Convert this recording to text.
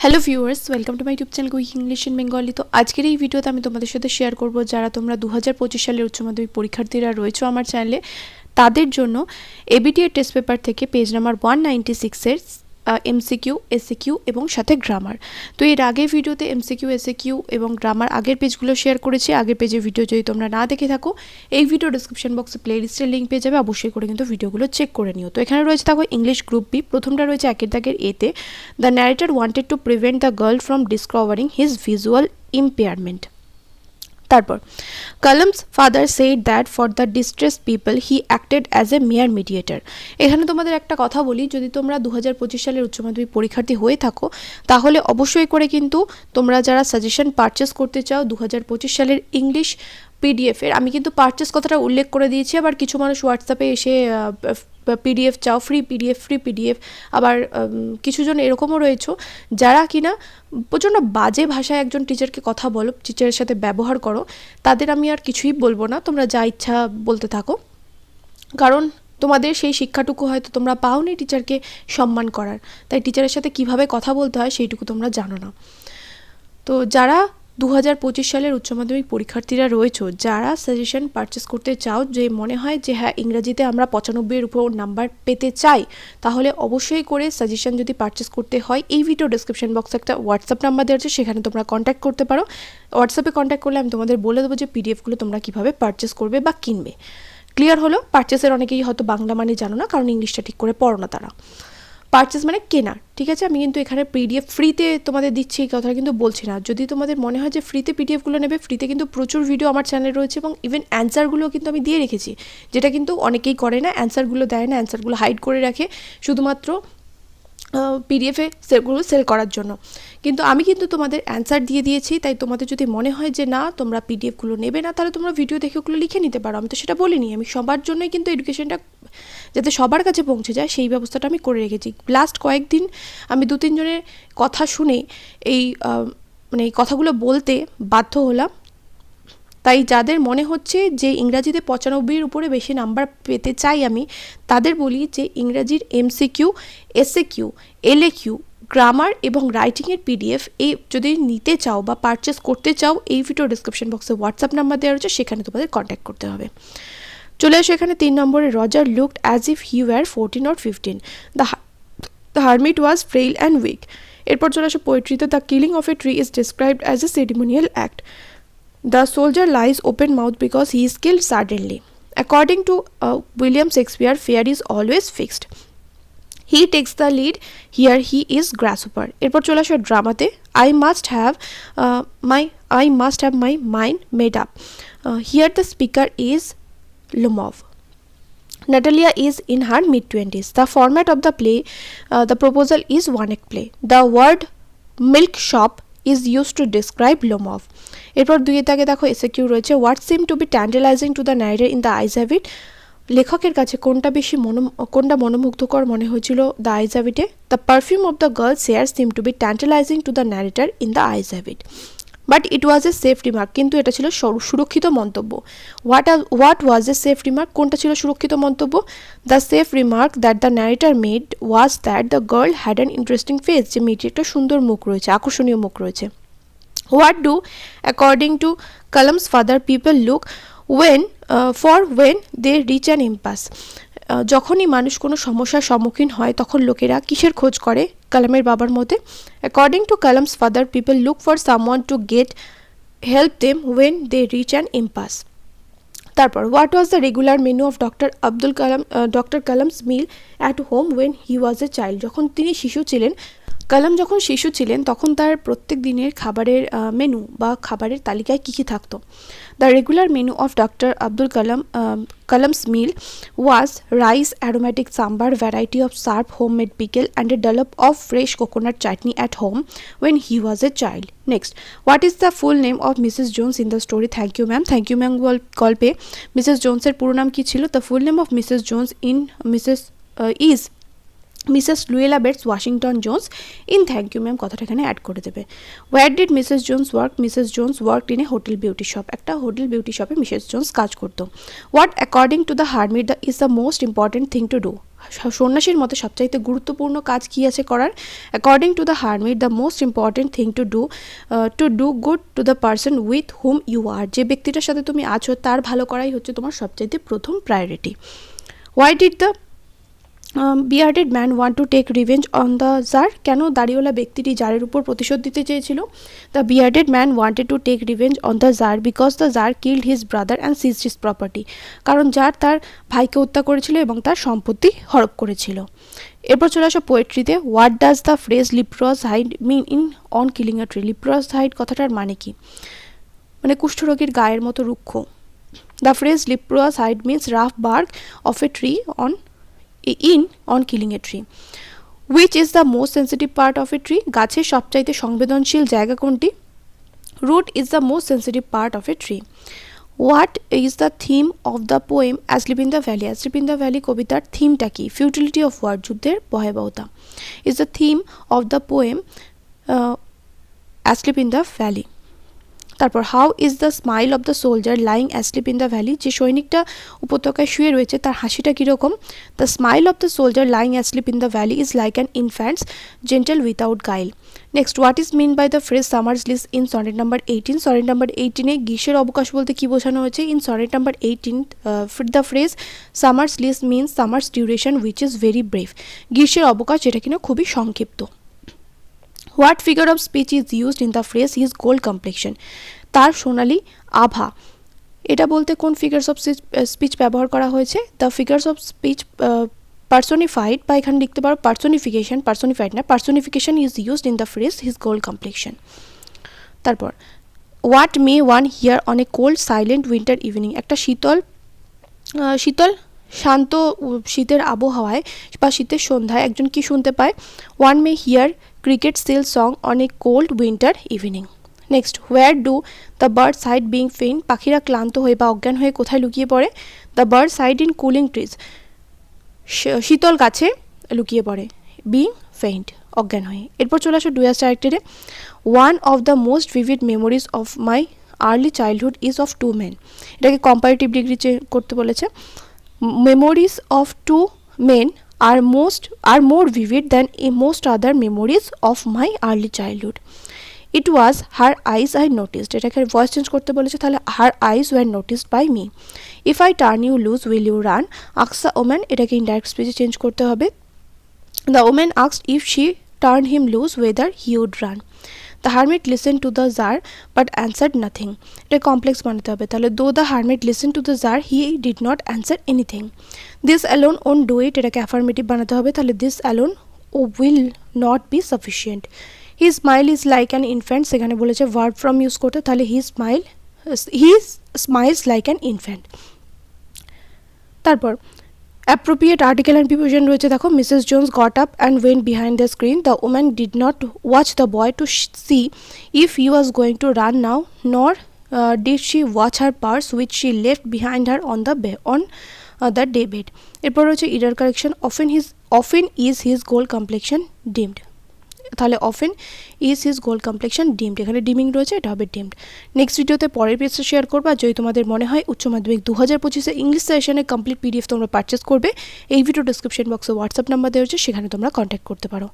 Hello viewers, welcome to my YouTube channel quick English in Bengali. তো আজকের এই ভিডিওতে আমি তোমাদের সাথে শেয়ার করব যারা তোমরা 2025 সালের উচ্চ মাধ্যমিক পরীক্ষার্থীরা রয়েছো আমার চ্যানেলে, তাদের জন্য ABTA টেস্ট পেপার থেকে পেজ নাম্বার 196 এর MCQ, SAQ এবং সাথে গ্রামার। তো এর আগের ভিডিওতে MCQ, SAQ এবং গ্রামার আগের পেজগুলো শেয়ার করেছি। আগের পেজের ভিডিও যদি তোমরা না দেখে থাকো, এই ভিডিও ডেসক্রিপশন বক্সে প্লেলিস্টের লিঙ্ক পেয়ে যাবে, অবশ্যই করে কিন্তু ভিডিওগুলো চেক করে নিও। তো এখানে রয়েছে দেখো ইংলিশ গ্রুপ বি, প্রথমটা রয়েছে একের দাগের এতে, the narrator wanted to prevent the girl from discovering his visual impairment. তারপর Kalam's father said that for the distressed people he acted as a mere mediator. এখানে তোমাদের একটা কথা বলি, যদি তোমরা 2025 সালের উচ্চ মাধ্যমিক পরীক্ষার্থী হয়ে থাকো তাহলে অবশ্যই করে কিন্তু তোমরা যারা সাজেশন পারচেস করতে চাও 2025 সালের ইংলিশ PDF এর, আমি কিন্তু পারচেস কথাটা উল্লেখ করে দিয়েছি। আবার কিছু মানুষ হোয়াটসঅ্যাপে এসে PDF চাও, ফ্রি পিডিএফ। আবার কিছুজন এরকমও রয়েছে যারা কিনা প্রচণ্ড বাজে ভাষায় একজন টিচারকে কথা বলো, টিচারের সাথে ব্যবহার করো। তাদের আমি আর কিছুই বলবো না, তোমরা যা ইচ্ছা বলতে থাকো, কারণ তোমাদের সেই শিক্ষাটুকু হয়তো তোমরা পাওনি টিচারকে সম্মান করার, তাই টিচারের সাথে কিভাবে কথা বলতে হয় সেইটুকু তোমরা জানো না। তো যারা 2025 সালের উচ্চ মাধ্যমিক পরীক্ষার্থীরা রয়েছে, যারা সাজেশন পারচেস করতে চাও, যে মনে হয় যে হ্যাঁ ইংরেজিতে আমরা 95-এর উপর নাম্বার পেতে চাই, তাহলে অবশ্যই করে সাজেশন যদি পারচেস করতে হয় এই ভিডিও ডেসক্রিপশন বক্সে একটা হোয়াটসঅ্যাপ নাম্বার দেওয়া আছে, সেখানে তোমরা কন্ট্যাক্ট করতে পারো। হোয়াটসঅ্যাপে কন্ট্যাক্ট করলে আমি তোমাদের বলে দেবো যে PDFগুলো তোমরা কীভাবে পারচেস করবে বা কিনবে। ক্লিয়ার হলো? পারচেসের অনেকেই হয়তো বাংলা মানে জানো না, কারণ ইংলিশটা ঠিক করে পড়ো না তারা। পারচেস মানে কেনা, ঠিক আছে? আমি কিন্তু এখানে PDF ফ্রিতে তোমাদের দিচ্ছি এই কথাটা কিন্তু বলছি না। যদি তোমাদের মনে হয় যে ফ্রিতে PDFগুলো নেবে, ফ্রিতে কিন্তু প্রচুর ভিডিও আমার চ্যানেলে রয়েছে এবং ইভেন অ্যান্সারগুলো কিন্তু আমি দিয়ে রেখেছি, যেটা কিন্তু অনেকেই করে না, অ্যান্সারগুলো দেয় না, অ্যান্সারগুলো হাইড করে রাখে শুধুমাত্র PDF-এ সেগুলো সেল করার জন্য। কিন্তু আমি কিন্তু তোমাদের অ্যান্সার দিয়ে দিয়েছি, তাই তোমাদের যদি মনে হয় যে না তোমরা PDFগুলো নেবে না, তাহলে তোমরা ভিডিও দেখে ওগুলো লিখে নিতে পারো। আমি তো সেটা বলিনি, আমি সবার জন্যই কিন্তু এডুকেশনটা যাতে সবার কাছে পৌঁছে যায় সেই ব্যবস্থাটা আমি করে রেখেছি। লাস্ট কয়েকদিন আমি 2-3 জনের কথা শুনে এই এই কথাগুলো বলতে বাধ্য হলাম। তাই যাদের মনে হচ্ছে যে ইংরাজিতে 95-এর উপরে বেশি নাম্বার পেতে চাই আমি, তাদের বলি যে ইংরাজির MCQ, SAQ, LAQ, গ্রামার এবং রাইটিংয়ের PDF এই যদি নিতে চাও বা পারচেস করতে চাও, এই ভিডিও ডেসক্রিপশন বক্সে হোয়াটসঅ্যাপ নাম্বার দেওয়া রয়েছে, সেখানে তোমাদের কন্ট্যাক্ট করতে হবে। চলে আসো এখানে 3 নম্বরে, Roger looked as if he were 14 or 15, the hermit was frail and weak. এরপর চলে আসো পোয়েট্রিতে, the killing of a tree is described as a ceremonial act, the soldier lies open mouth because he is killed suddenly, according to William Shakespeare fair is always fixed, he takes the lead here he is grasshopper. এরপর চলে আসো ড্রামাতে, I must have my mind made up, here the speaker is Lomov. Natalia is in her mid-20s. The format of the play, the proposal is one-act play. The word milk shop is used to describe Lomov. এরপর 2 দাগে দেখো SAQ রয়েছে, what seemed to be tantalizing to the narrator in the eyes of it. লেখকের কাছে কোনটা মনোমুগ্ধকর মনে হয়েছিল দ্য আইজ অফ ইটে? The perfume of the girl's hair seem to be tantalizing to the narrator in the eyes of it, but it was a safe remark. কিন্তু এটা ছিল সুরক্ষিত মন্তব্য। What was a safe remark? কোনটা ছিল সুরক্ষিত মন্তব্য? The safe remark that the narrator made was that the girl had an interesting face, যে মেয়েটির একটা সুন্দর মুখ রয়েছে, আকর্ষণীয় মুখ রয়েছে। What do according to Kalam's father people look when they reach an impasse, যখনই মানুষ কোনো সমস্যার সম্মুখীন হয় তখন লোকেরা কিসের খোঁজ করে? কালামের বাবার মতে, according to Kalam's father people look for someone to help them when they reach an impasse। তারপর what was the regular menu of doctor Kalam's meal at home when he was a child। যখন তিনি শিশু ছিলেন, কালাম যখন শিশু ছিলেন তখন তার প্রত্যেক দিনের খাবারের মেনু বা খাবারের তালিকায় কী কী থাকতো? The regular menu of doctor Abdul Kalam's meal was rice, aromatic sambar, variety of sharp homemade pickle and a develop of fresh coconut chutney at home when he was a child. Next, what is the full name of Mrs Jones in the story? Thank you ma'am. Thank you ma'am গল্পে Mrs জোন্সের পুরো নাম কী ছিল? The full name of Mrs Jones in is Mrs Luella bets Washington Jones in thank you ma'am কথাটা এখানে add করে দেবে। Where did Mrs Jones work? Mrs Jones worked in a hotel beauty shop. একটা hotel beauty শপে Mrs Jones কাজ করতো। What according to the hermit is the most important thing to do? সন্ন্যাসীর মতে সবচাইতে গুরুত্বপূর্ণ কাজ কী আছে করার? According to the hermit the most important thing to do good to the person with whom you আর। যে ব্যক্তিটার সাথে তুমি আছো তার ভালো করাই হচ্ছে তোমার সবচাইতে প্রথম priority. Why did the bearded man want to take revenge on the czar? কেন দাড়িওয়ালা ব্যক্তিটি জারের উপর প্রতিশোধ দিতে চেয়েছিল? The bearded man wanted to take revenge on the czar because the czar killed his brother and seized his property. কারণ czar তার ভাইকে হত্যা করেছিল এবং তার সম্পত্তি হড়প করেছিল। এরপর চলে আসো পোয়েট্রিতে। What does the phrase leper's hide mean in on killing a tree? Leper's hide কথাটার মানে কি? মানে কুষ্ঠরোগীর গায়ের মতো রুক্ষ। The phrase leper's hide means rough bark of a tree on killing a tree. Which is the most sensitive part of a tree? গাছের সবচাইতে সংবেদনশীল জায়গা কোনটি? Root is the most sensitive part of a tree. What is the theme of the poem Asleep in the Valley? Asleep in the Valley কবিতার থিমটা কি? Futility of war, যুদ্ধের ভয়াবহতা is the theme of the poem Asleep in the Valley. তারপর how is the smile of the soldier lying asleep in the valley? যে সৈনিকটা উপত্যকায় শুয়ে রয়েছে তার হাসিটা কীরকম? The smile of the soldier lying asleep in the valley is like an infant's gentle without guile. Next, what is mean by the phrase summer's lease in sonnet number 18? Sonnet number 18-এ গ্রীষ্মের অবকাশ বলতে কী বোঝানো হয়েছে? In sonnet number 18 the phrase summer's lease means summer's duration which is very brief. গ্রীষ্মের অবকাশ যেটা কিনা খুবই সংক্ষিপ্ত। What figure of speech is used in the phrase his gold complexion? তার সোনালি আভা। এটা বলতে কোন ফিগার্স অফ স্পিচ ব্যবহার করা হয়েছে? The figures of speech personified, বা এখানে লিখতে পারো পার্সোনিফিকেশন, পার্সোনিফাইড না, personification is used in the phrase his gold complexion. তারপর what may one hear on a cold silent winter evening? একটা শীতল শান্ত শীতের আবহাওয়ায় বা শীতের সন্ধ্যায় একজন কি শুনতে পায়? One may hear cricket sell song on a cold winter evening. Next, where do the birds hide being faint? পাখিরা ক্লান্ত হয়ে বা অজ্ঞান হয়ে কোথায় লুকিয়ে পড়ে? The birds hide in cooling trees, শীতল গাছে লুকিয়ে পড়ে, বিং ফেইন্ট অজ্ঞান হয়ে। এরপর চলে আসো 2004-এ। One of the most vivid memories of my early childhood is of two men. এটাকে কম্পারেটিভ ডিগ্রি করতে বলেছে। Memories of two men are more vivid than most other memories of my early childhood. It was her eyes I noticed. এটাকে voice change করতে বলেছে, তাহলে her eyes were noticed by me. If I turn you loose, will you run? Asked the woman, এটাকে indirect স্পিচে change করতে হবে। The woman asked if she turned him loose whether he would run. The hermit listened to the jar but answered nothing. এটা complex বানাতে হবে, তাহলে though the hermit listened to the jar he did not answer anything. This alone won't do it. এটাকে affirmative বানাতে হবে, তাহলে this alone will not be sufficient. His smile is like an infant, সেখানে বলেছে verb from use করতে, তাহলে he smiles like an infant. তারপর appropriate article and preposition রয়েছে দেখো। Mrs. Jones got up and went behind the screen. The woman did not watch the boy to see if he was going to run now, nor did she watch her purse which she left behind her on the day bed. এরপর রয়েছে error correction. Often is his goal complexion dimmed, তাহলে often is his goal complexion dimmed, এখানে dimming রয়েছে, এটা হবে dimmed। Next ভিডিওতে পরের পেজটা শেয়ার করবো। আর যদি তোমাদের মনে হয় উচ্চ মাধ্যমিক 2025 ইংলিশ সেশনের কমপ্লিট পিডিএফ তোমরা পারচেস করবে, এই ভিডিও ডিসক্রিপশন বক্সে হোয়াটসঅ্যাপ নাম্বার দেওয়া হচ্ছে, সেখানে তোমরা কন্ট্যাক্ট করতে পারো।